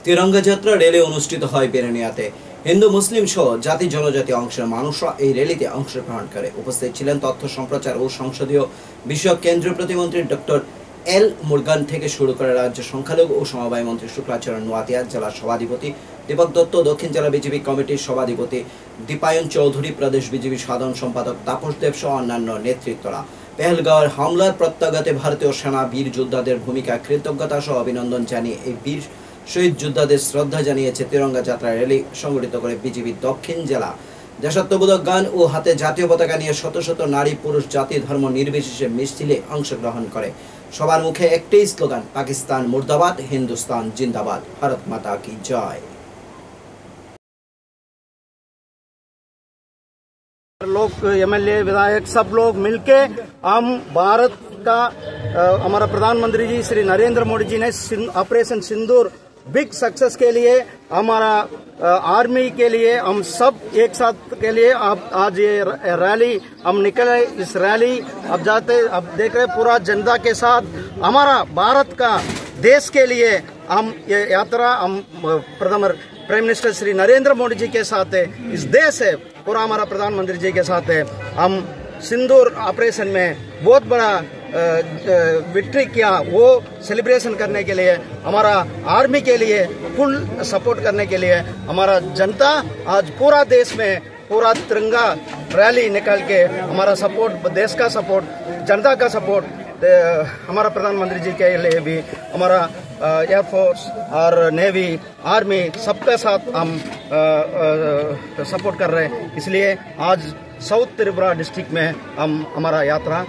তিরঙ্গা যাত্রা রেলে অনুষ্ঠিত হয় বেরেনিয়াতে। হিন্দু মুসলিম সহ জাতি জনজাতি অংশের মানুষরা এই র্যালিতে অংশগ্রহণ করে। উপস্থিত ছিলেন তথ্য সম্প্রচার ও সংসদীয় বিষয়ক কেন্দ্রীয় প্রতিমন্ত্রী ডক্টর এল মুরগান থেকে শুরু করে রাজ্য সংখ্যালঘু ও সমবায় মন্ত্রী শুক্লাচরণ নোয়াতিয়া, জেলা সভাধিপতি দীপক দত্ত, দক্ষিণ জেলা বিজেপি কমিটির সভাধিপতি দীপায়ন চৌধুরী, প্রদেশ বিজেপি সাধারণ সম্পাদক তাপস দেব সহ অন্যান্য নেতৃত্বরা। পেহেলগাঁওয়ের হামলার প্রত্যাঘাতে ভারতীয় সেনা বীর যোদ্ধাদের ভূমিকা কৃতজ্ঞতা সহ অভিনন্দন জানিয়ে এই বীর শহীদ যোদ্ধাদের শ্রদ্ধা জানিয়েছে তিরঙ্গা যাত্রা র্যালি সংগঠিত করে বিজেপি দক্ষিণ জেলা। দেশাত্মবোধক গান ও হাতে জাতীয় পতাকা নিয়ে শত শত নারী পুরুষ জাতি ধর্ম নির্বিশেষে মিছিলে অংশগ্রহণ করে। সবার মুখে একটাই স্লোগান, পাকিস্তান মুর্দাবাদ, হিন্দুস্তান জিন্দাবাদ, ভারত মাতা কি জয়। लोग एमएलए विधायक सब लोग मिलके हम भारत का हमारा प्रधानमंत्री जी श्री नरेंद्र मोदी जी ने ऑपरेशन सिंदूर बिग सक्सेस के लिए, हमारा आर्मी के लिए, हम सब एक साथ के लिए आज ये रैली हम निकले। इस रैली अब देख रहे पूरा जनता के साथ हमारा भारत का देश के लिए हम ये यात्रा हम प्राइम मिनिस्टर श्री नरेंद्र मोदी जी के साथ है, इस देश है पूरा हमारा प्रधानमंत्री जी के साथ है। हम सिंदूर ऑपरेशन में बहुत बड़ा विक्ट्री किया, वो सेलिब्रेशन करने के लिए हमारा आर्मी के लिए फुल सपोर्ट करने के लिए हमारा जनता आज पूरा देश में पूरा तिरंगा रैली निकल के हमारा सपोर्ट, देश का सपोर्ट, जनता का सपोर्ट, हमारा प्रधानमंत्री जी के लिए भी हमारा एयरफोर्स और नेवी आर्मी सबके साथ हम सपोर्ट कर रहे हैं। इसलिए आज साउथ त्रिपुरा डिस्ट्रिक्ट में हम हमारा यात्रा